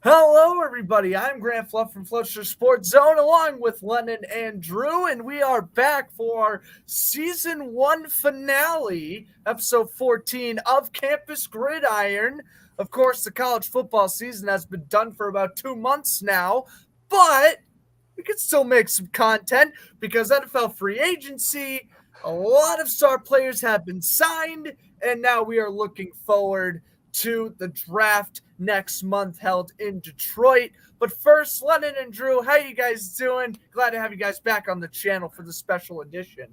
Hello, everybody. I'm Grant Fluff from Flusher Sports Zone, along with Lennon and Drew, and we are back for our Season 1 finale, Episode 14 of Campus Gridiron. Of course, the college football season has been done for about 2 months now, but we can still make some content because NFL free agency, a lot of star players have been signed, and now we are looking forward to the draft next month held in Detroit. But first, Lennon and Drew, how you guys doing? Glad to have you guys back on the channel for the special edition.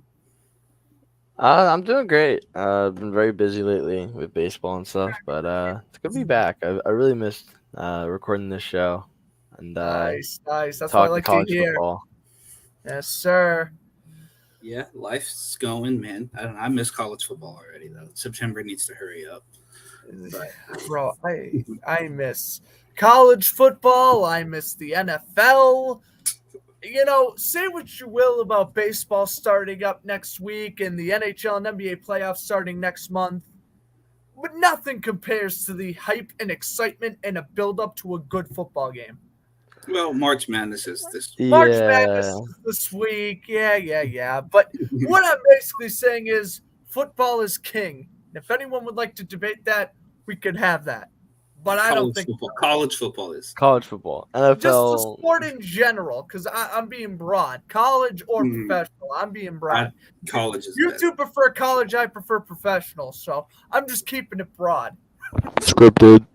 I'm doing great. I've been very busy lately with baseball and stuff, but it's good to be back. I really missed recording this show and Nice. That's what I talking like to college hear. football. Yes, sir. Yeah, life's going, man. I miss college football already, though. September needs to hurry up. But Bro, I miss college football. I miss the NFL. Say what you will about baseball starting up next week and the NHL and NBA playoffs starting next month, but nothing compares to the hype and excitement and a build-up to a good football game. well, March Madness is this. March Yeah, Madness is this week. Yeah. But what I'm basically saying is football is king. If anyone would like to debate that, we could have that. But I don't think College football is. college football, just the NFL. sport in general, because I'm being broad. College or professional, I'm being broad. College is. You two prefer college, I prefer professional. So I'm just keeping it broad. Scripted.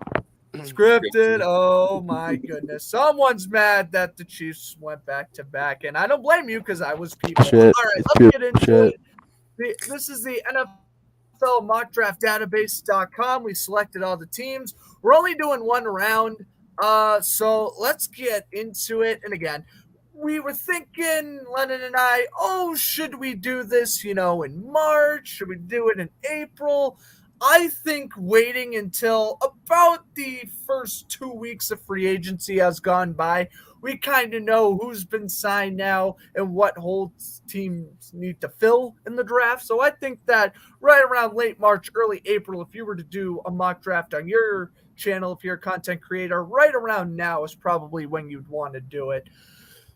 Scripted. Oh my goodness. Someone's mad that the Chiefs went back to back, and I don't blame you because I was people. Shit. All right, It's let's pure get into shit. it. This is the NFL mock draft database.com. We selected all the teams. We're only doing one round. So let's get into it. And again, we were thinking, Lennon and I, should we do this, in March? Should we do it in April? I think waiting until about the first 2 weeks of free agency has gone by, we kind of know who's been signed now and what holes teams need to fill in the draft. So I think that right around late March, early April, if you were to do a mock draft on your channel, if you're a content creator, right around now is probably when you'd want to do it.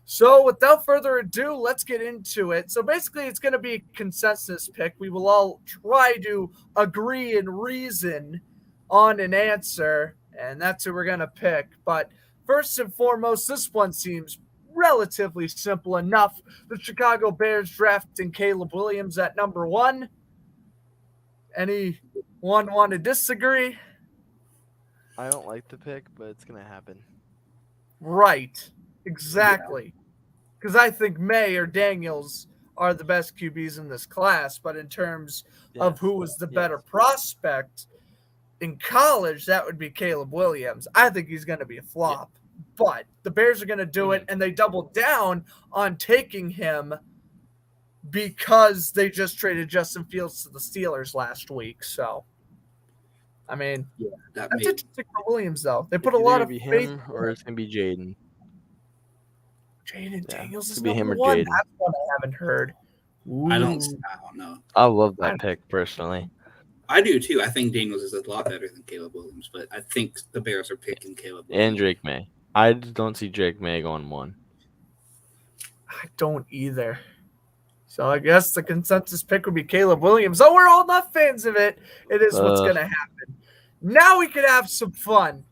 So without further ado, let's get into it. So basically, it's going to be a consensus pick. We will all try to agree and reason on an answer, and that's who we're going to pick. But first and foremost, this one seems relatively simple enough. The Chicago Bears drafting Caleb Williams at number 1. Anyone want to disagree? I don't like the pick, but it's gonna happen. Right. Exactly. Because I think May or Daniels are the best QBs in this class, but in terms of who was the better prospect in college, that would be Caleb Williams. I think he's going to be a flop, but the Bears are going to do it, and they doubled down on taking him because they just traded Justin Fields to the Steelers last week. So, I mean, that's interesting for Williams, though. They put a lot of be faith him or it's gonna be Jaden. Jaden Daniels is be him number or 1. Jaden. That's one I haven't heard. I don't know. I love that pick personally. I do too. I think Daniels is a lot better than Caleb Williams, but I think the Bears are picking Caleb Williams. And Drake May. I just don't see Drake May going 1. I don't either. So I guess the consensus pick would be Caleb Williams. Oh, we're all not fans of it. It is what's going to happen. Now we can have some fun.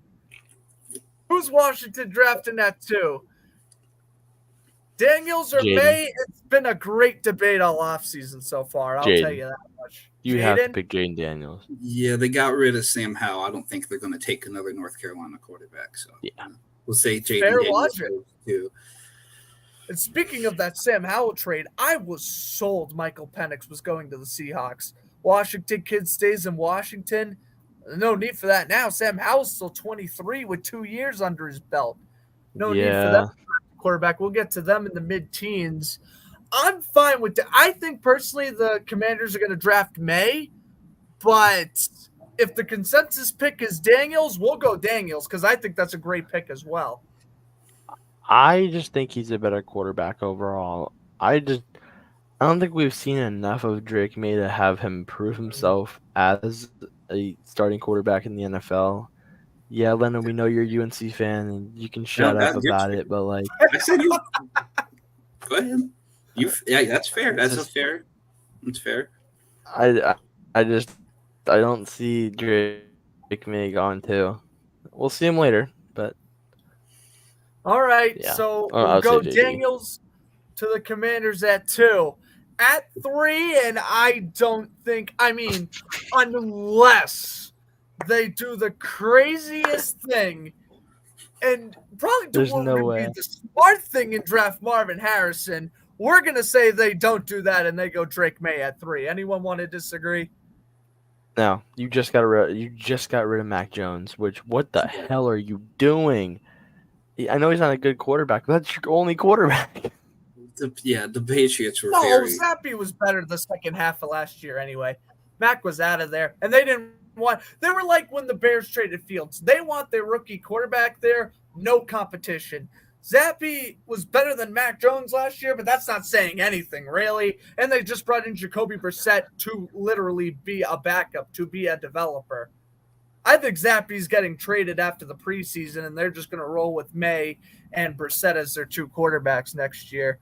Who's Washington drafting at 2? Daniels or Jaden. May? It's been a great debate all offseason so far. I'll tell you that much. You have to pick Jaden Daniels. Yeah, they got rid of Sam Howell. I don't think they're going to take another North Carolina quarterback. So we'll say Jaden Daniels too. And speaking of that Sam Howell trade, I was sold Michael Penix was going to the Seahawks. Washington kid stays in Washington. No need for that now. Sam Howell's still 23 with 2 years under his belt. No need for that quarterback. We'll get to them in the mid-teens. I'm fine with that. I think personally the Commanders are going to draft May, but if the consensus pick is Daniels, we'll go Daniels because I think that's a great pick as well. I just think he's a better quarterback overall. I don't think we've seen enough of Drake May to have him prove himself as a starting quarterback in the NFL. Yeah, Lennon, we know you're a UNC fan, and you can shut up about it, but like I said, you go ahead. Yeah, that's fair. That's fair. It's fair. I don't see Drake May going too. We'll see him later, but all right. yeah. So I'll we'll go say JD. Daniels to the Commanders at 2. At 3, and I don't think, I mean, unless they do the craziest thing and probably do There's what no would way. be the smart thing and draft Marvin Harrison, we're going to say they don't do that and they go Drake May at 3. Anyone want to disagree? No, you just got rid of Mac Jones, which what the hell are you doing? I know he's not a good quarterback, but that's your only quarterback. The Patriots were Zappy was better the second half of last year anyway. Mac was out of there, and they were like when the Bears traded Fields. They want their rookie quarterback there, no competition. Zappy was better than Mac Jones last year, but that's not saying anything, really. And they just brought in Jacoby Brissett to literally be a backup, to be a developer. I think Zappy's getting traded after the preseason, and they're just going to roll with May and Brissett as their 2 quarterbacks next year.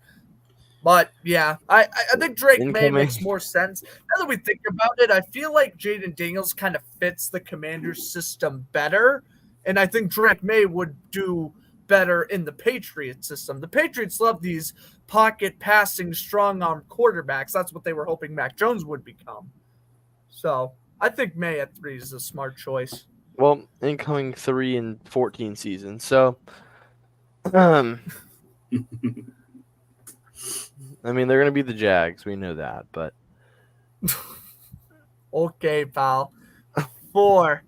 But, yeah, I think Drake May makes more sense. Now that we think about it, I feel like Jaden Daniels kind of fits the Commanders system better, and I think Drake May would do better in the Patriots system. The Patriots love these pocket passing, strong-arm quarterbacks. That's what they were hoping Mac Jones would become. So I think May at 3 is a smart choice. Well, incoming 3-14 season. So, I mean, they're going to be the Jags. We know that, but. Okay, pal. 4.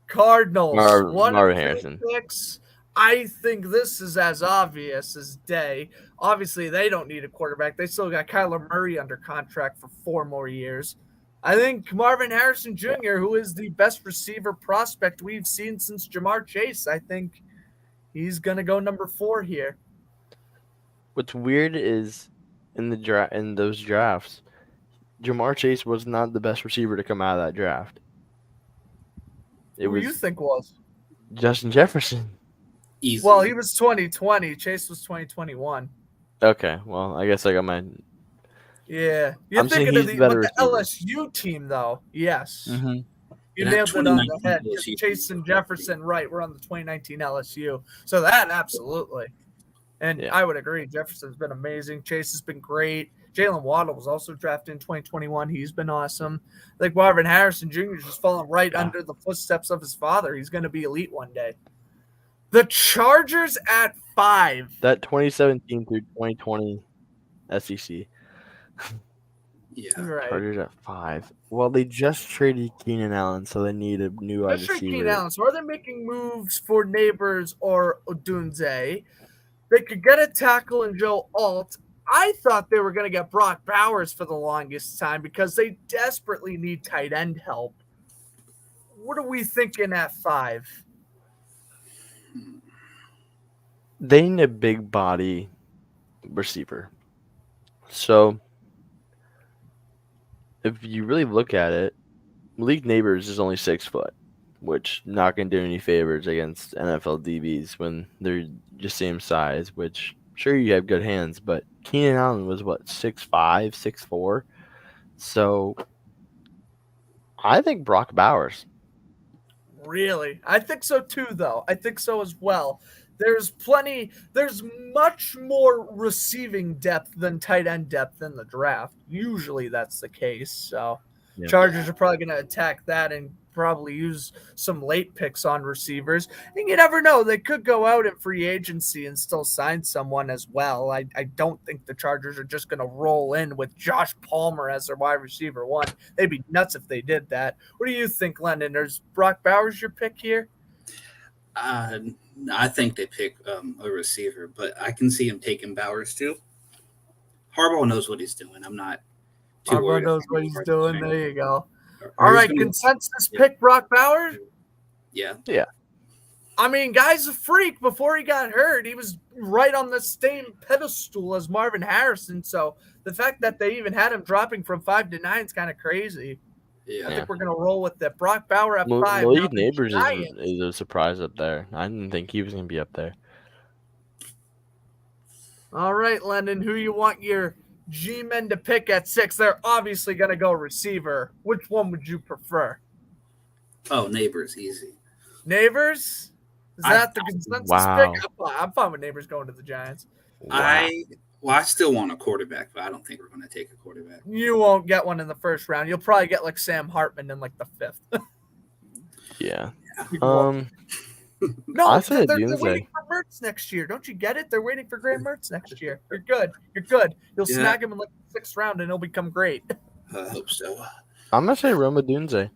Cardinals. Marvin Harrison. 6. I think this is as obvious as day. Obviously, they don't need a quarterback. They still got Kyler Murray under contract for 4 more years. I think Marvin Harrison Jr., who is the best receiver prospect we've seen since Jamar Chase, I think he's going to go number 4 here. What's weird is in those drafts, Jamar Chase was not the best receiver to come out of that draft. Who do you think was? Justin Jefferson. Easy. Well, he was 2020. Chase was 2021. Okay, well, I guess I got my. Yeah, you're thinking of the LSU team, though. Yes, mm-hmm. You nailed it on the head. Chase and Jefferson, right? We're on the 2019 LSU, so that absolutely. And I would agree. Jefferson's been amazing. Chase has been great. Jalen Waddle was also drafted in 2021. He's been awesome. I think Marvin Harrison Jr. is just falling right under the footsteps of his father. He's going to be elite one day. The Chargers at 5. That 2017 through 2020 SEC. Yeah. Right. Chargers at 5. Well, they just traded Keenan Allen, so they need a new wide receiver. Keenan Allen. So are they making moves for Neighbors or Odunze? They could get a tackle in Joe Alt. I thought they were going to get Brock Bowers for the longest time because they desperately need tight end help. What are we thinking at 5? They need a big body receiver. So, if you really look at it, Malik Neighbors is only 6 foot, which not going to do any favors against NFL DBs when they're just same size, which sure you have good hands, but Keenan Allen was 6'5", 6'4". So I think Brock Bowers. Really? I think so too, though. I think so as well. There's much more receiving depth than tight end depth in the draft. Usually that's the case. So Chargers are probably going to attack that and probably use some late picks on receivers. And you never know. They could go out in free agency and still sign someone as well. I don't think the Chargers are just going to roll in with Josh Palmer as their wide receiver 1. They'd be nuts if they did that. What do you think, Lennon? Is Brock Bowers your pick here? I think they pick a receiver, but I can see him taking Bowers too. Harbaugh knows what he's doing. I'm not too worried. Harbaugh knows what he's doing. There you go. All right, consensus pick Brock Bowers? Yeah. I mean, guy's a freak. Before he got hurt, he was right on the same pedestal as Marvin Harrison. So the fact that they even had him dropping from 5 to 9 is kind of crazy. Yeah. I think we're going to roll with that. Brock Bauer at 5. Now Malik the Neighbors Giants. is a surprise up there. I didn't think he was going to be up there. All right, Lennon, who you want your G-men to pick at 6? They're obviously going to go receiver. Which one would you prefer? Oh, Neighbors, easy. Neighbors? Is that the consensus Wow. pick? I'm fine with Neighbors going to the Giants. Wow. I still want a quarterback, but I don't think we're going to take a quarterback. You won't get one in the first round. You'll probably get like Sam Hartman in like the 5th. Yeah. No, said they're Dunze. waiting for Mertz next year. Don't you get it? They're waiting for Graham Mertz next year. You're good. You're good. You'll snag him in like the 6th round and he'll become great. I hope so. I'm going to say Roma Dunze.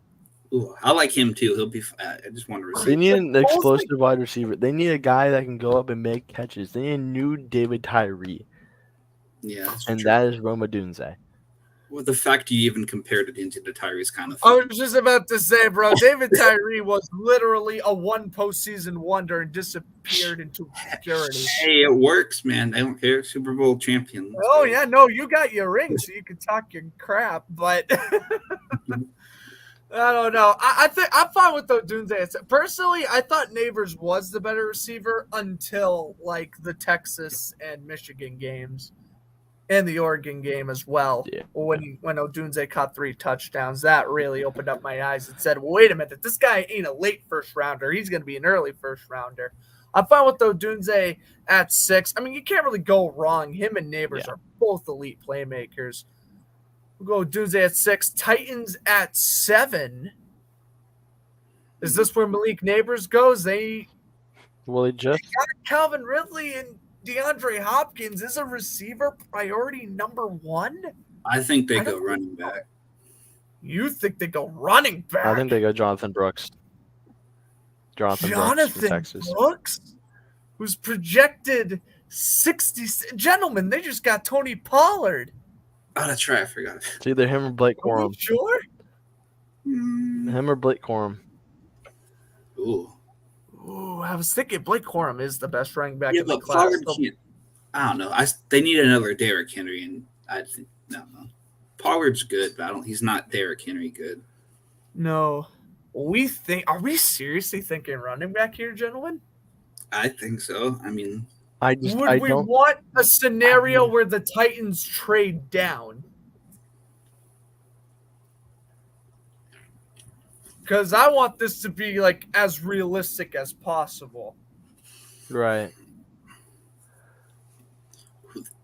Ooh, I like him too. He'll be. I just want to receive. They need an explosive wide receiver. They need a guy that can go up and make catches. They need a new David Tyree. Yeah, that's and true. that is Roma Dunze. Well, the fact you even compared it into the Tyree is kind of I funny. was just about to say, bro, David Tyree was literally a one postseason wonder and disappeared into obscurity. Hey, it works, man. They don't care. Super Bowl champion. Oh, yeah, no, you got your ring, so you can talk your crap, but I don't know. I think I'm fine with the Dunze. Personally, I thought Neighbors was the better receiver until like the Texas and Michigan games. And the Oregon game as well. Yeah. When Odunze caught 3 touchdowns, that really opened up my eyes and said, well, wait a minute, this guy ain't a late first rounder. He's going to be an early first rounder. I'm fine with Odunze at 6. I mean, you can't really go wrong. Him and Neighbors are both elite playmakers. We'll go Odunze at 6. Titans at 7. Is this where Malik Neighbors goes? They got Calvin Ridley and DeAndre Hopkins. Is a receiver priority number 1? I think they go running back. You think they go running back? I think they go Jonathan Brooks. Jonathan Brooks from Texas. Brooks, who's projected 60. Gentlemen, they just got Tony Pollard. Oh, that's right. I forgot. It's either him or Blake Corum. Are you sure? Him or Blake Corum. Ooh, I was thinking Blake Corum is the best running back in the class. Pollard can't. I don't know. They need another Derrick Henry, and I think no. Pollard's good, but he's not Derrick Henry good. No, are we seriously thinking running back here, gentlemen? I think so. I mean, would we want a scenario where the Titans trade down? Because I want this to be like as realistic as possible. Right.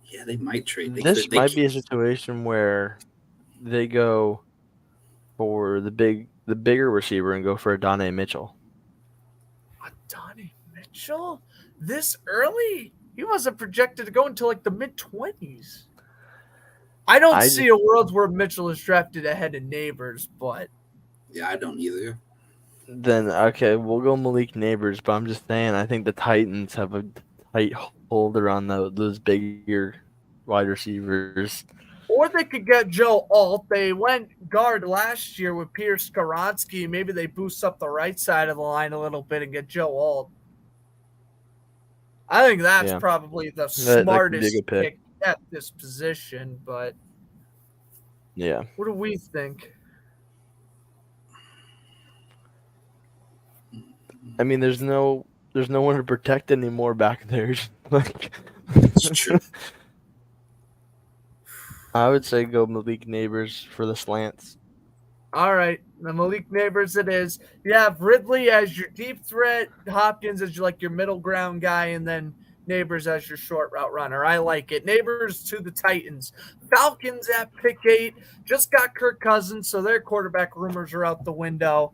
Yeah, they might trade. This might be a situation where they go for the bigger receiver and go for Adonai Mitchell. Adonai Mitchell? This early? He wasn't projected to go until like the mid-20s. I don't see a world where Mitchell is drafted ahead of Neighbors, but... Yeah, I don't either. Then, okay, we'll go Malik Neighbors, but I'm just saying, I think the Titans have a tight hold around those bigger wide receivers. Or they could get Joe Alt. They went guard last year with Peter Skoronski. Maybe they boost up the right side of the line a little bit and get Joe Alt. I think that's probably the smartest pick at this position, but yeah. What do we think? I mean, there's no one to protect anymore back there. It's true. I would say go Malik Neighbors for the slants. All right, the Malik Neighbors it is. You have Ridley as your deep threat, Hopkins as your middle ground guy, and then Neighbors as your short route runner. I like it. Neighbors to the Titans. Falcons at pick 8. Just got Kirk Cousins, so their quarterback rumors are out the window.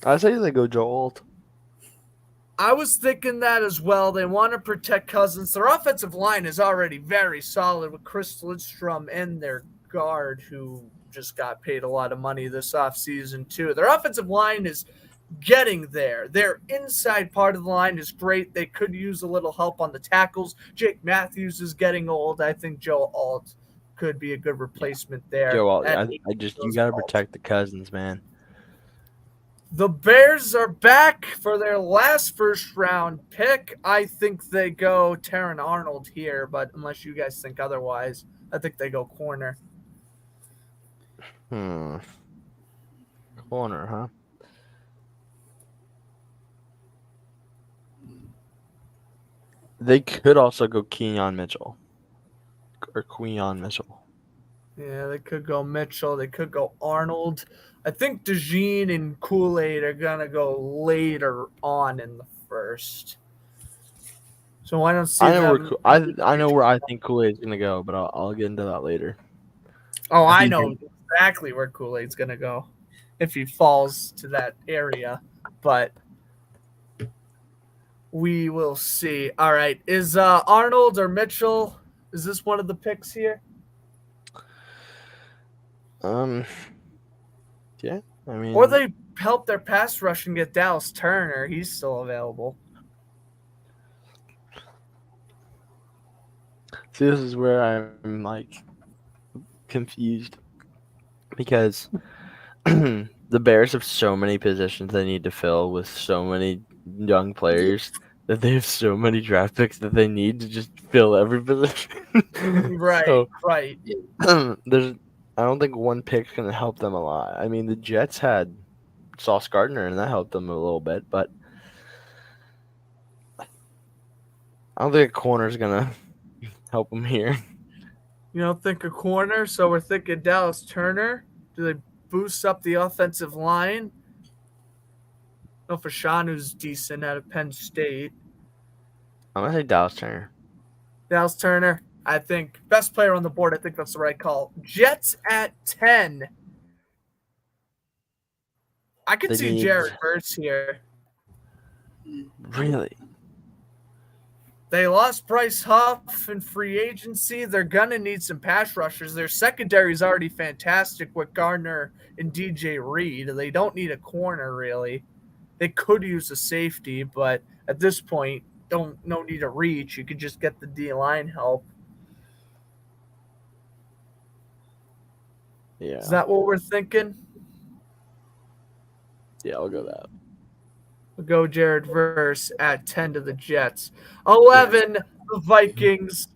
I say they go Joe Alt. I was thinking that as well. They want to protect Cousins. Their offensive line is already very solid with Chris Lidstrom and their guard, who just got paid a lot of money this offseason too. Their offensive line is getting there. Their inside part of the line is great. They could use a little help on the tackles. Jake Matthews is getting old. I think Joe Alt could be a good replacement there. Joe Alt, you got to protect the Cousins, man. The Bears are back for their last first-round pick. I think they go Taron Arnold here, but unless you guys think otherwise, I think they go corner. corner, huh? They could also go Keon Mitchell. Or Queon Mitchell. Yeah, they could go Mitchell. They could go Arnold. I think DeJean and Kool-Aid are going to go later on in the first. So I don't see I know them. I know where I think Kool-Aid's going to go, but I'll get into that later. Oh, I know exactly where Kool-Aid's going to go if he falls to that area. But we will see. All right. Is Arnold or Mitchell, is this one of the picks here? Yeah, I mean, or they help their pass rush and get Dallas Turner. He's still available. See, this is where I'm like confused because the Bears have so many positions they need to fill with so many young players that they have so many draft picks that they need to just fill every position. Right, so, right. I don't think one pick's going to help them a lot. I mean, the Jets had Sauce Gardner, and that helped them a little bit, but I don't think a corner's going to help them here. You don't think a corner? So we're thinking Dallas Turner. Do they boost up the offensive line? No, Fashanu's decent out of Penn State. I'm going to say Dallas Turner. Dallas Turner, I think, best player on the board. I think that's the right call. Jets at 10. I could see Jared Verse here. Really? They lost Bryce Huff in free agency. They're going to need some pass rushers. Their secondary is already fantastic with Gardner and DJ Reed. They don't need a corner, really. They could use a safety, but at this point, no need to reach. You could just get the D-line help. Yeah. Is that what we're thinking? Yeah, I'll go that. We'll go Jared Verse at 10 to the Jets. 11, the Vikings.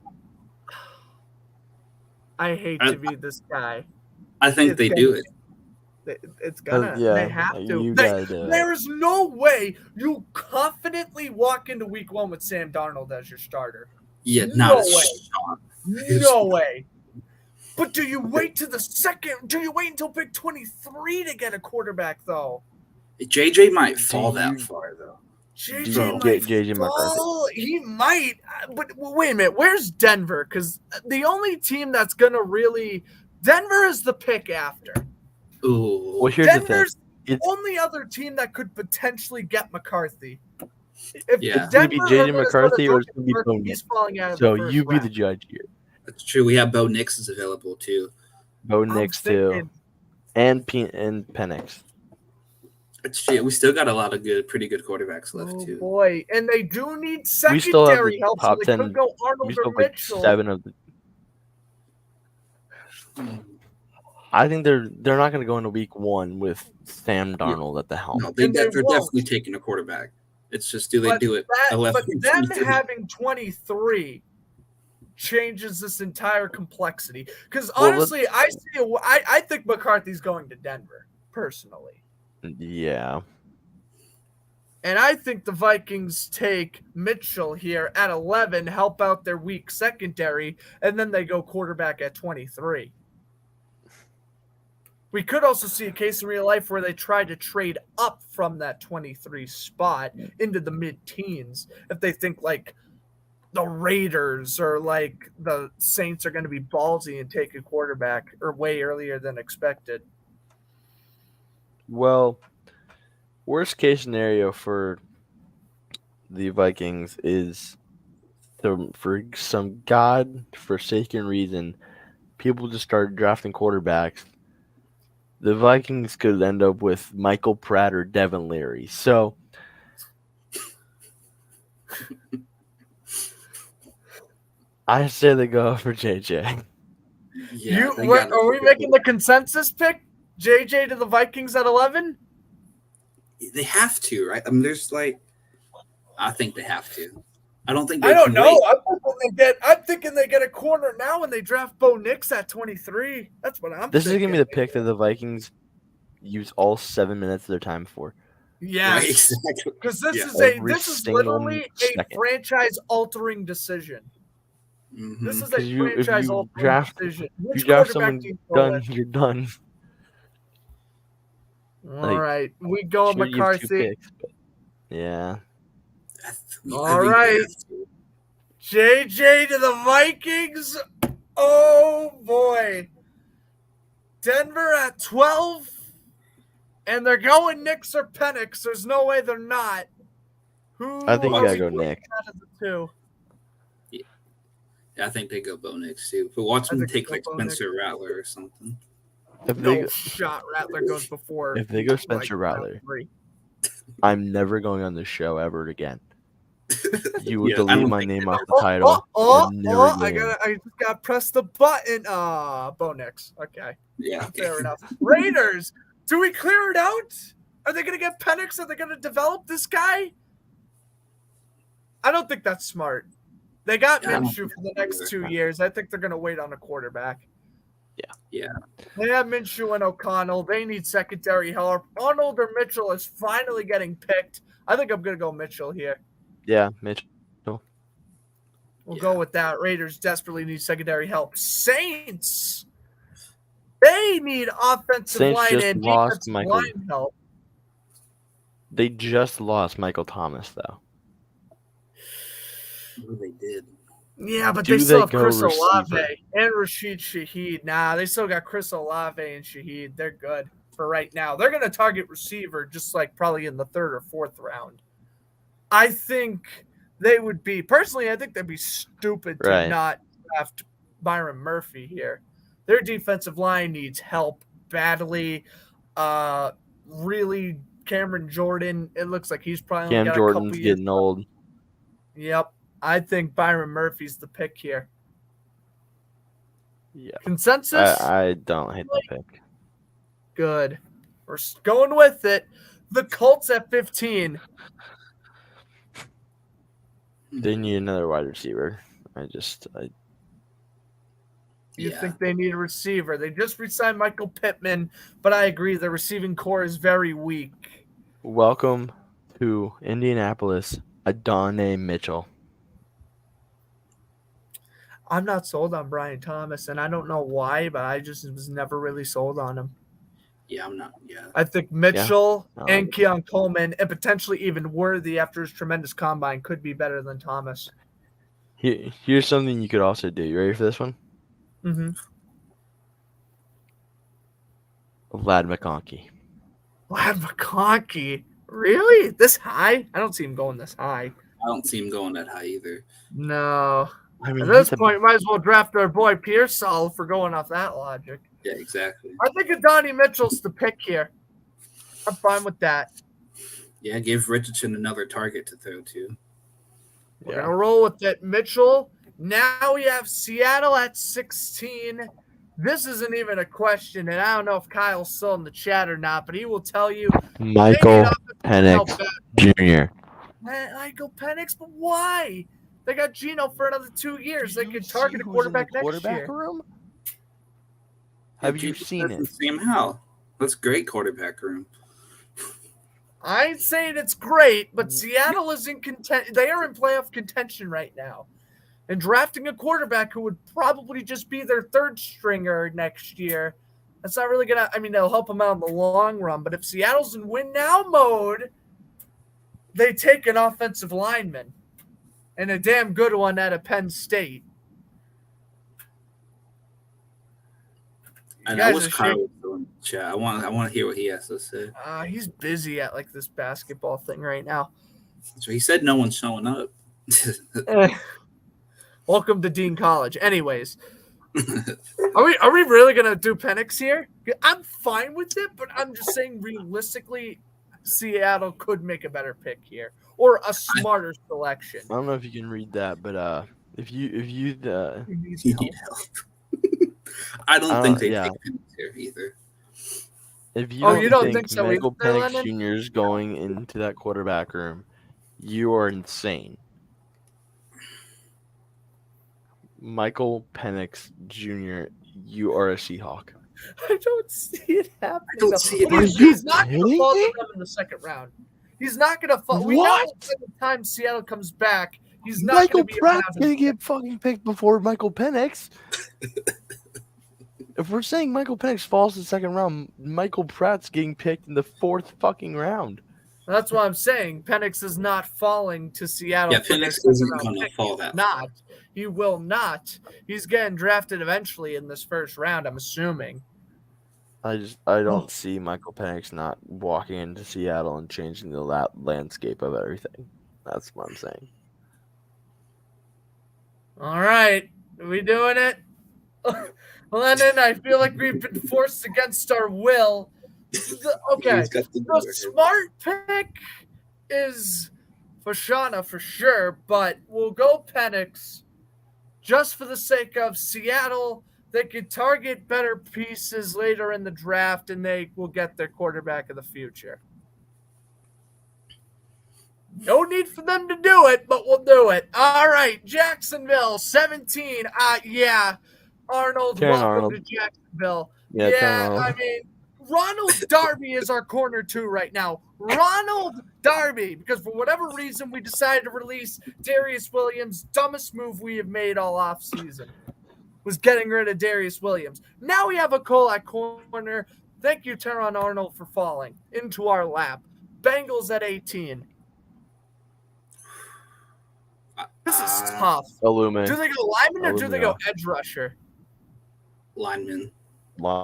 I hate to be this guy. I think they do it. It's gonna. They have to. There is no way you confidently walk into week 1 with Sam Darnold as your starter. Yeah, no way. No way. But do you wait to the second? Do you wait until pick 23 to get a quarterback, though? JJ might fall that far, though. JJ McCarthy. He might. But wait a minute. Where's Denver? Because the only team that's gonna really Denver is the pick after. Ooh. Well, here's Denver's the only other team that could potentially get McCarthy. If it's going to be JJ McCarthy or it's going to be Bo Nix. So you be the judge here. That's true. We have Bo Nix is available too. Bo Nix too, and Penix. That's true. We still got a lot of pretty good quarterbacks left too. Boy, and they do need secondary help. Top so they 10. Could go Arnold we still or have like Mitchell. 7 of the. I think they're not going to go into week 1 with Sam Darnold at the helm. No, they're definitely taking a quarterback. It's just do they do it? But them having 23 changes this entire complexity. Because honestly, I think McCarthy's going to Denver personally. Yeah. And I think the Vikings take Mitchell here at 11, help out their weak secondary, and then they go quarterback at 23. We could also see a case in real life where they try to trade up from that 23 spot into the mid-teens if they think like the Raiders or like the Saints are going to be ballsy and take a quarterback or way earlier than expected. Well, worst case scenario for the Vikings is for some God-forsaken reason, people just started drafting quarterbacks. The Vikings could end up with Michael Pratt or Devin Leary. So, I say they go for JJ. Yeah, are we making the consensus pick? JJ to the Vikings at 11? They have to, right? I mean, I think they have to. I don't think. I don't know. I'm thinking they get a corner now when they draft Bo Nix at 23. That's what I'm. This is gonna be the pick that the Vikings use all 7 minutes of their time for. Yes, Right, exactly. because this Yeah. is literally a second. franchise-altering decision. Mm-hmm. This is a Because if you franchise-altering draft decision. if Which you draft quarterback someone do you go done, with? you're done. All right, we go Sure, you have 2 McCarthy. picks, but yeah. All right. JJ to the Vikings. Oh boy. Denver at 12. And they're going Knicks or Penix. There's no way they're not. Who I think you are gotta we go going Nick. out of the two? Yeah, I think they go Bo Nix too. But watch I them think take go like Bo Spencer Rattler or something. If No they shot. Rattler goes before. if they go Spencer round Rattler, 3. I'm never going on this show ever again. You will Yeah, I delete don't my think name they off the title. I'm never I doing. just gotta press the button. Bo Nix. Okay. Yeah. Fair enough. Raiders. Do we clear it out? Are they gonna get Penix? Are they gonna develop this guy? I don't think that's smart. They got Yeah, I don't Minshew think for the so next either. 2 years. I think they're gonna wait on a quarterback. Yeah. They have Minshew and O'Connell. They need secondary help. Arnold or Mitchell is finally getting picked. I think I'm gonna go Mitchell here. Yeah, Mitch. We'll go with that. Raiders desperately need secondary help. Saints. They need offensive Saints line just and lost defensive Michael. line help. They just lost Michael Thomas though. Oh, they did. Yeah, but Do they still they have go Chris Olave receiver? and Rashid Shaheed. Nah, they still got Chris Olave and Shaheed. They're good for right now. They're going to target receiver just like probably in the 3rd or 4th round. I think they would be – personally, I think they'd be stupid to not draft Byron Murphy here. Their defensive line needs help badly. Really, Cameron Jordan, it looks like he's probably Cam got Jordan's a couple years. getting old. Yep. I think Byron Murphy's the pick here. Yeah. Consensus? I don't hate the pick. Good. We're going with it. The Colts at 15. They need another wide receiver. You think they need a receiver. They just re-signed Michael Pittman, but I agree the receiving core is very weak. Welcome to Indianapolis, Adonai Mitchell. I'm not sold on Brian Thomas, and I don't know why, but I just was never really sold on him. Yeah, I'm not. Yeah. I think Mitchell and Keon Coleman, and potentially even Worthy after his tremendous combine, could be better than Thomas. Here's something you could also do. You ready for this one? Mm-hmm. Vlad McConkey. Vlad McConkey? Really? This high? I don't see him going this high. I don't see him going that high either. No. I mean, at this point, might as well draft our boy Pearsall for going off that logic. Yeah, exactly. I think Adonai Mitchell's the pick here. I'm fine with that. Yeah, give Richardson another target to throw to. We're going to roll with it. Mitchell. Now we have Seattle at 16. This isn't even a question, and I don't know if Kyle's still in the chat or not, but he will tell you. Michael Penix Jr. Michael Penix, but why? They got Geno for another 2 years. They could target a quarterback next year. Room? Have you seen it? Sam Howell. That's great quarterback room. I ain't saying it's great, but Seattle is in contention. They are in playoff contention right now. And drafting a quarterback who would probably just be their 3rd stringer next year, that's not really going to – I mean, they'll help them out in the long run. But if Seattle's in win-now mode, they take an offensive lineman and a damn good one out of Penn State. And I was Kyle in the chat. I want to hear what he has to say. He's busy at like this basketball thing right now. So he said no one's showing up. Welcome to Dean College. Anyways, are we really gonna do Penix here? I'm fine with it, but I'm just saying realistically, Seattle could make a better pick here or a smarter selection. I don't know if you can read that, but if you need help. I don't think they take him here either. If you don't think so, Michael Penix Jr. is going into that quarterback room, you are insane. Michael Penix Jr., you are a Seahawk. I don't see it happening. I don't though. see it. But Are he's you not going to kidding fall to me? them in the second round. He's not going to fall. We know What? by the time Seattle comes back, he's not Michael going to be Pratt's around. gonna get fucking picked before Michael Penix. If we're saying Michael Penix falls to the second round, Michael Pratt's getting picked in the 4th fucking round. That's what I'm saying. Penix is not falling to Seattle. Yeah, for their Penix second isn't round going to pick. fall that. Not. He will not. He's getting drafted eventually in this first round, I'm assuming. I don't see Michael Penix not walking into Seattle and changing the landscape of everything. That's what I'm saying. All right. Are we doing it? Lennon, I feel like we've been forced against our will. Okay. He's got the The smart pick is Fashana for sure, but we'll go Penix just for the sake of Seattle. They could target better pieces later in the draft, and they will get their quarterback of the future. No need for them to do it, but we'll do it. All right, Jacksonville, 17. Yeah, Arnold, Terran welcome Arnold. to Jacksonville. Yeah, Terran Arnold. I mean, Ronald Darby is our corner 2 right now. Ronald Darby, because for whatever reason we decided to release Darius Williams. Dumbest move we have made all offseason was getting rid of Darius Williams. Now we have a Cole at corner. Thank you, Terran Arnold, for falling into our lap. Bengals at 18. This is tough. Illume. Do they go lineman or do they go edge rusher? Lineman.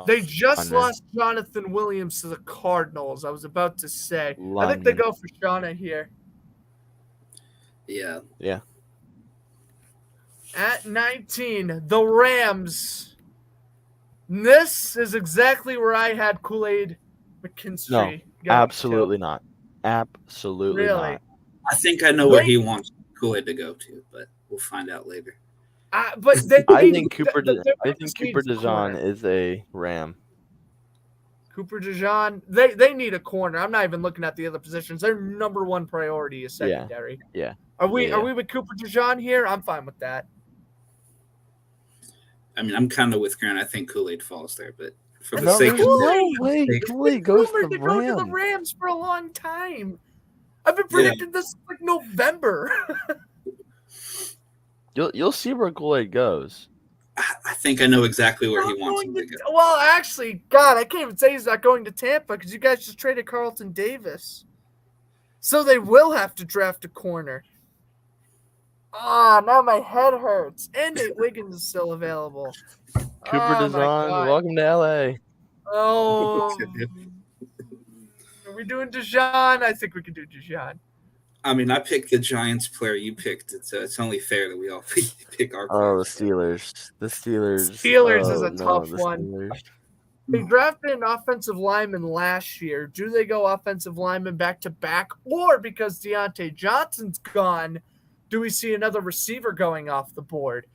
They just lost Jonathan Williams to the Cardinals. I was about to say. I think they go for Shauna here. Yeah. Yeah. At 19, the Rams. This is exactly where I had Kool-Aid McKinstry. No, absolutely not. Absolutely Really? not. I think I know where he wants Kool-Aid to go to, but we'll find out later. But I think Cooper DeJean is a Ram. Cooper DeJean, they need a corner. I'm not even looking at the other positions. Their number one priority is secondary. Yeah. Are we with Cooper DeJean here? I'm fine with that. I mean, I'm kind of with Grant. I think Kool-Aid falls there, but for the No, sake of Kool-Aid goes rumored to to go to the Rams. Rams for a long time. I've been predicting this like November. You'll see where Kool-Aid goes. I think I know exactly where he wants him to go. Well, actually, God, I can't even say he's not going to Tampa because you guys just traded Carlton Davis. So they will have to draft a corner. Now my head hurts. And Nate Wiggins is still available. Cooper DeJean, welcome to LA. Oh. Are we doing DeJean? I think we can do DeJean. I mean, I picked the Giants player you picked. It's only fair that we all pick our player. Oh, the Steelers. The Steelers is a tough one. They drafted an offensive lineman last year. Do they go offensive lineman back-to-back? Or because Deontay Johnson's gone, do we see another receiver going off the board?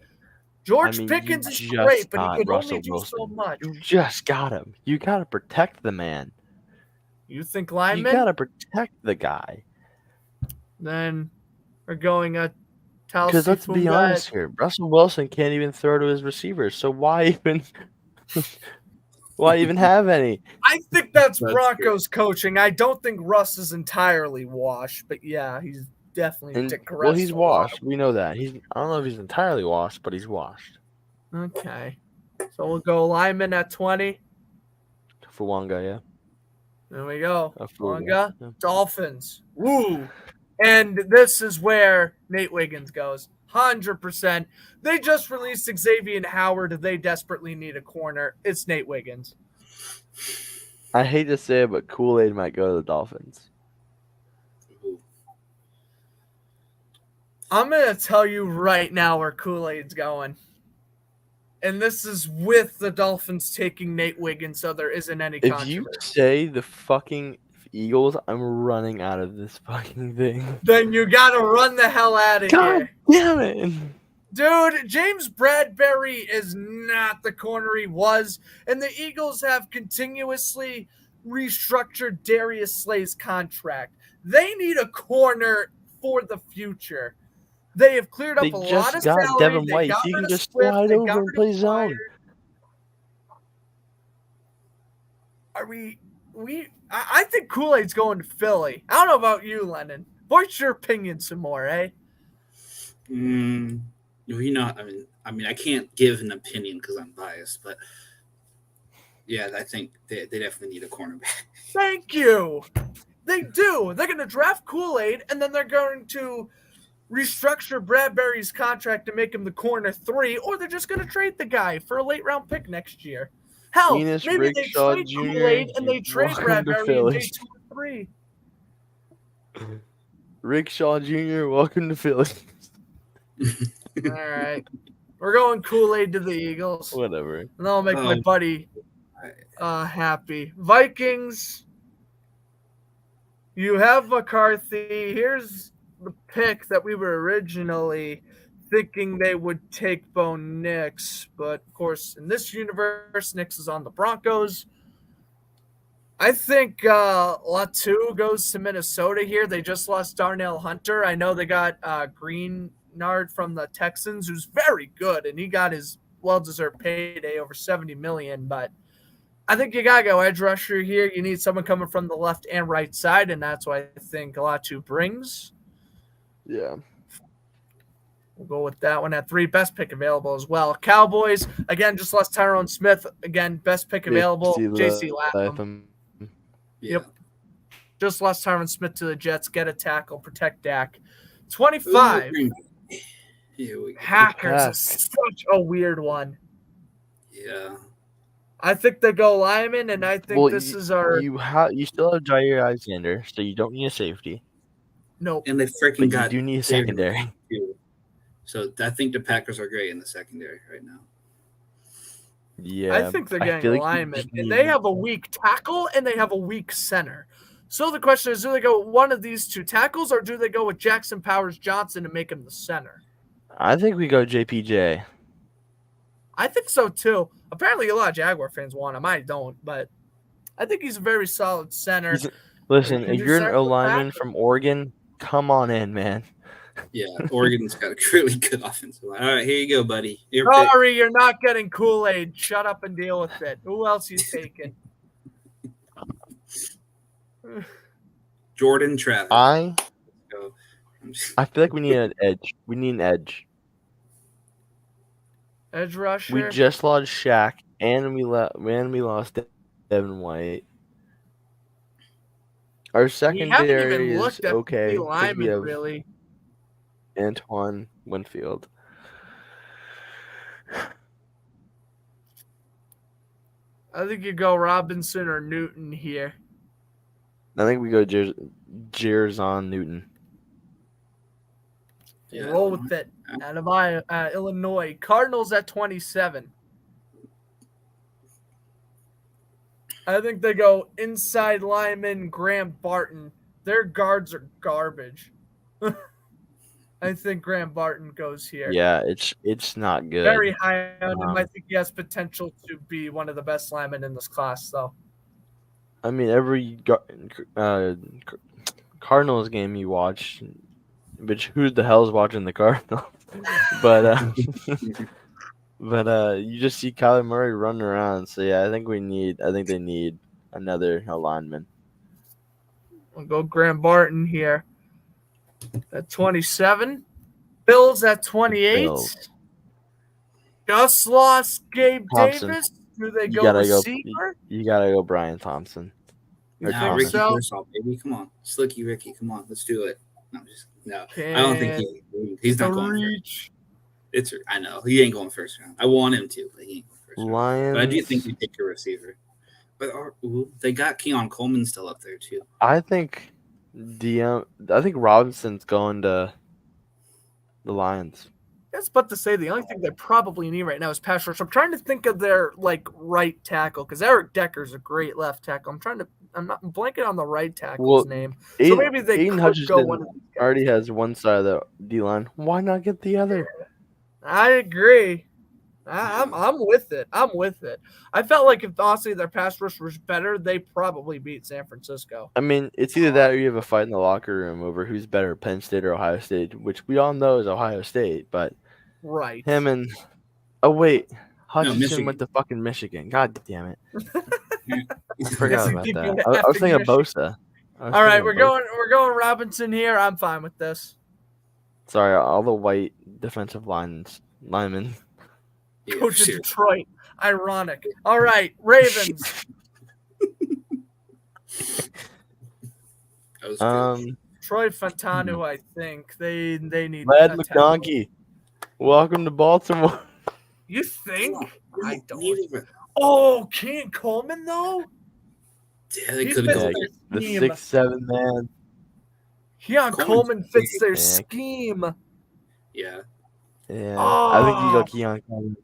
George Pickens is great, but he could only do so much. You just got him. You got to protect the man. You think lineman? You got to protect the guy. Then we're going at Talsi. Because let's be honest here, Russell Wilson can't even throw to his receivers, so why even have any? I think that's Broncos coaching. I don't think Russ is entirely washed, but yeah, he's definitely digressed. Well, he's washed. We know that. I don't know if he's entirely washed, but he's washed. Okay. So we'll go lineman at 20. Fuanga, yeah. There we go. Fuanga. Yeah. Dolphins. Woo. And this is where Nate Wiggins goes. 100%. They just released Xavier Howard. They desperately need a corner. It's Nate Wiggins. I hate to say it, but Kool-Aid might go to the Dolphins. I'm going to tell you right now where Kool-Aid's going. And this is with the Dolphins taking Nate Wiggins, so there isn't any controversy. If you say the fucking Eagles, I'm running out of this fucking thing. Then you gotta run the hell out of here. Damn it. Dude, James Bradbury is not the corner he was, and the Eagles have continuously restructured Darius Slay's contract. They need a corner for the future. They have cleared up a lot of salary. Devin White. He can just slide over and play zone. Are we? I think Kool-Aid's going to Philly. I don't know about you, Lennon. Voice your opinion some more, eh? I mean, I can't give an opinion because I'm biased, but yeah, I think they definitely need a cornerback. Thank you. They do. They're going to draft Kool-Aid, and then they're going to restructure Bradbury's contract to make him the corner 3, or they're just going to trade the guy for a late-round pick next year. Hell, Enos maybe they Rickshaw trade Jr., Kool-Aid and they trade welcome to Bradbury in Philly. day 2 or 3. Rickshaw Jr., welcome to Philly. All right. We're going Kool-Aid to the Eagles. Whatever. And that'll make my buddy happy. Vikings, you have McCarthy. Here's the pick that we were originally thinking they would take Bo Nix. But, of course, in this universe, Nix is on the Broncos. I think Latu goes to Minnesota here. They just lost Darnell Hunter. I know they got Greenard from the Texans, who's very good, and he got his well-deserved payday over $70 million. But I think you got to go edge rusher here. You need someone coming from the left and right side, and that's what I think Latu brings. Yeah. We'll go with that one at 3. Best pick available as well. Cowboys, again, just lost Tyrone Smith. Again, best pick available. J.C. Latham. Yep. Just lost Tyrone Smith to the Jets. Get a tackle. Protect Dak. 25. Packers is such a weird one. Yeah. I think they go lineman, and I think this is our. You still have Jair Alexander, so you don't need a safety. Nope. And they freaking got. You do need a secondary. So I think the Packers are great in the secondary right now. Yeah, I think they're getting linemen, and they have a weak tackle and they have a weak center. So the question is, do they go one of these 2 tackles, or do they go with Jackson Powers Johnson to make him the center? I think we go JPJ. I think so too. Apparently, a lot of Jaguar fans want him. I don't, but I think he's a very solid center. Listen, if you're an O-lineman from Oregon, come on in, man. Yeah, Oregon's got a really good offensive line. All right, here you go, buddy. Sorry, you're not getting Kool-Aid. Shut up and deal with it. Who else you taking? Jordan Travis. I feel like we need an edge. We need an edge. Edge rusher. We just lost Shaq, and we lost Devin White. Our secondary is okay. Lineman, really. Antoine Winfield. I think you go Robinson or Newton here. I think we go Jerzon Newton. Yeah, roll with it. Out of Illinois. Cardinals at 27. I think they go inside lineman Graham Barton. Their guards are garbage. I think Graham Barton goes here. Yeah, it's not good. Very high on him. I think he has potential to be one of the best linemen in this class, though. I mean, every Cardinals game you watch, which who the hell is watching the Cardinals? but you just see Kyler Murray running around. So yeah, I think they need another lineman. We'll go Graham Barton here. At 27. Bills at 28. Bills. Just lost Gabe Thompson. Davis. Do they go receiver? You gotta go Brian Thompson. No, Ricky Pearsall, baby. Come on. Slicky Ricky. Come on. Let's do it. No. I don't think he's not going first. I know. He ain't going first round. I want him to, but he ain't going first round. But I do think you take a receiver. But they got Keon Coleman still up there, too. I think Robinson's going to the Lions. That's about to say the only thing they probably need right now is pass rush. I'm trying to think of their right tackle because Eric Decker's a great left tackle. I'm blanking on the right tackle's name. So maybe they could go one of these guys. Already has one side of the D line. Why not get the other? I agree. I'm with it. I felt like if honestly their pass rush was better, they probably beat San Francisco. I mean, it's either that or you have a fight in the locker room over who's better, Penn State or Ohio State, which we all know is Ohio State, but right. Him and Hutchinson went to fucking Michigan. God damn it. I forgot about that. I was thinking of Bosa. All right, we're going Robinson here. I'm fine with this. Sorry, all the white defensive linemen. Go to Detroit. Ironic. All right, Ravens. Troy Fontanu, I think they need. Lad McDonkey, welcome to Baltimore. You think? I don't. Oh, Keon Coleman though. Yeah, they could go the 6'7" man. Keon Coleman fits their scheme. Yeah. Yeah. I think you go Keon Coleman.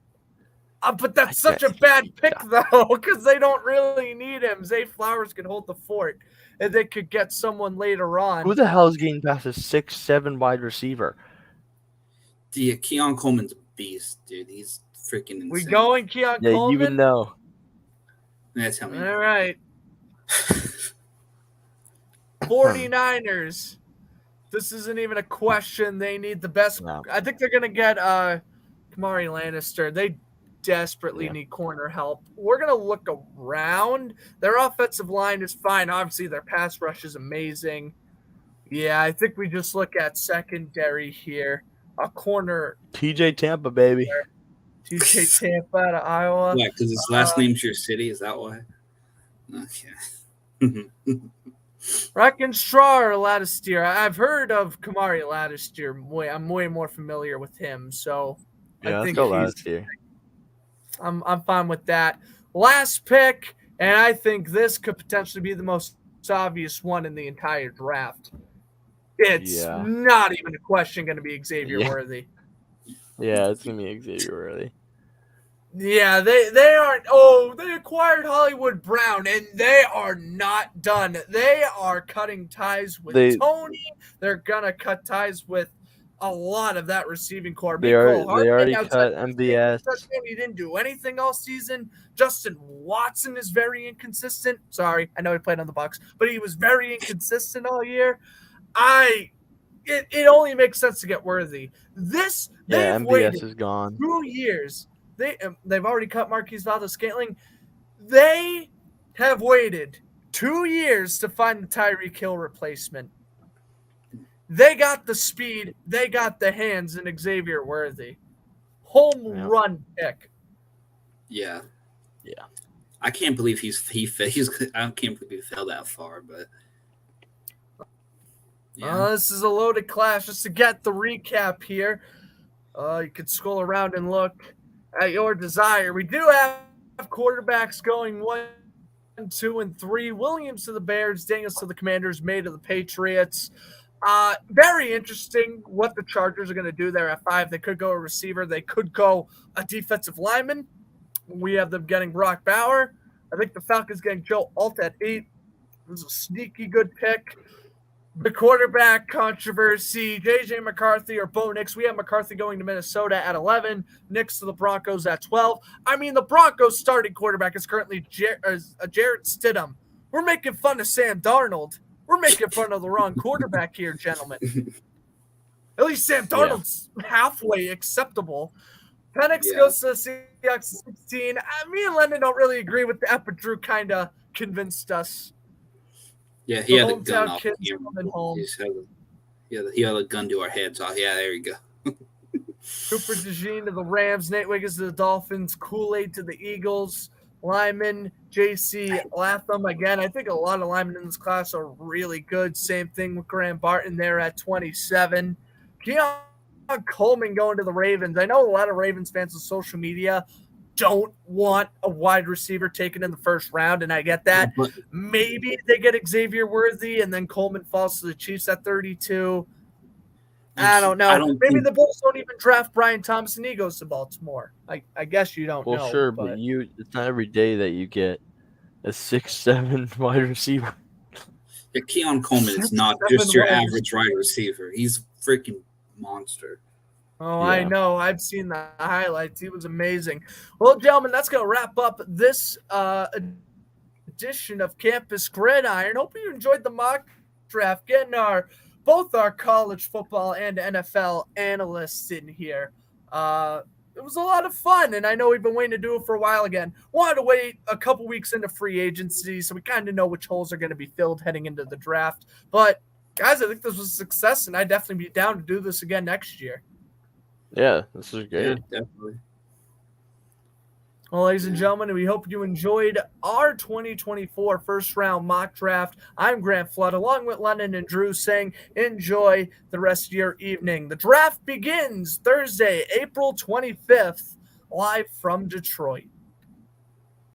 But that's such a bad pick though, because they don't really need him. Zay Flowers can hold the fort, and they could get someone later on. Who the hell is getting past a 6'7" wide receiver? Yeah, Keon Coleman's a beast, dude. He's freaking insane. We going Keon Coleman? Yeah, you would know. Yeah, tell me. All right. 49ers. This isn't even a question. They need the best. No. I think they're going to get Kamari Lannister. They desperately need corner help. We're going to look around. Their offensive line is fine. Obviously, their pass rush is amazing. Yeah, I think we just look at secondary here. A corner. TJ Tampa, baby. TJ Tampa out of Iowa. Yeah, because his last name's your city. Is that why? Okay. Rackenshaw or Lattistier? I've heard of Kamari Lattistier. I'm way more familiar with him. So I think Lattistier. I'm fine with that. Last pick, and I think this could potentially be the most obvious one in the entire draft. It's not even a question going to be Xavier Worthy. Yeah, it's going to be Xavier Worthy. Yeah, they aren't. Oh, they acquired Hollywood Brown, and they are not done. They are cutting ties with Tony. They're going to cut ties with a lot of that receiving core. They already cut MVS. He didn't do anything all season. Justin Watson is very inconsistent. Sorry, I know he played on the Bucs, but he was very inconsistent all year. It only makes sense to get Worthy. MVS is gone. 2 years. They've already cut Marquise Valdes-Scantling. They have waited 2 years to find the Tyreek Hill replacement. They got the speed. They got the hands in Xavier Worthy. Home run pick. Yeah. I can't believe I can't believe he fell that far, but. Yeah. This is a loaded class. Just to get the recap here, you could scroll around and look at your desire. We do have quarterbacks going 1, 2, and 3. Williams to the Bears, Daniels to the Commanders, May to the Patriots. Very interesting what the Chargers are going to do there at 5. They could go a receiver. They could go a defensive lineman. We have them getting Brock Bauer. I think the Falcons getting Joe Alt at 8. It was a sneaky good pick. The quarterback controversy, J.J. McCarthy or Bo Nix. We have McCarthy going to Minnesota at 11, Nix to the Broncos at 12. I mean, the Broncos starting quarterback is currently Jarrett Stidham. We're making fun of Sam Darnold. We're making fun of the wrong quarterback here, gentlemen. At least Sam Darnold's halfway acceptable. Penix goes to the Seahawks 16. Me and Lennon don't really agree with the Drew kind of convinced us. Yeah, he had a gun off home. He had a gun to our heads. Oh, yeah, there you go. Cooper DeJean to the Rams, Nate Wiggins to the Dolphins, Kool-Aid to the Eagles, Lyman, J.C. Latham. Again, I think a lot of linemen in this class are really good. Same thing with Graham Barton there at 27. Keon Coleman going to the Ravens. I know a lot of Ravens fans on social media don't want a wide receiver taken in the first round, and I get that. Maybe they get Xavier Worthy, and then Coleman falls to the Chiefs at 32. I don't know. Maybe the Bulls don't even draft Brian Thomas, and he goes to Baltimore. I guess you don't know. Well, sure, but it's not every day that you get a 6'7" wide receiver. Yeah, Keon Coleman is not just your average wide receiver. He's a freaking monster. Oh, yeah. I know. I've seen the highlights. He was amazing. Well, gentlemen, that's going to wrap up this edition of Campus Gridiron. Hope you enjoyed the mock draft, getting both our college football and NFL analysts in here. it was a lot of fun, and I know we've been waiting to do it for a while again. Wanted to wait a couple weeks into free agency so we kind of know which holes are going to be filled heading into the draft. But guys, I think this was a success, and I'd definitely be down to do this again next year. Yeah, this is great. Yeah, definitely. Well, ladies and gentlemen, we hope you enjoyed our 2024 first round mock draft. I'm Grant Flood, along with Lennon and Drew, saying enjoy the rest of your evening. The draft begins Thursday, April 25th, live from Detroit.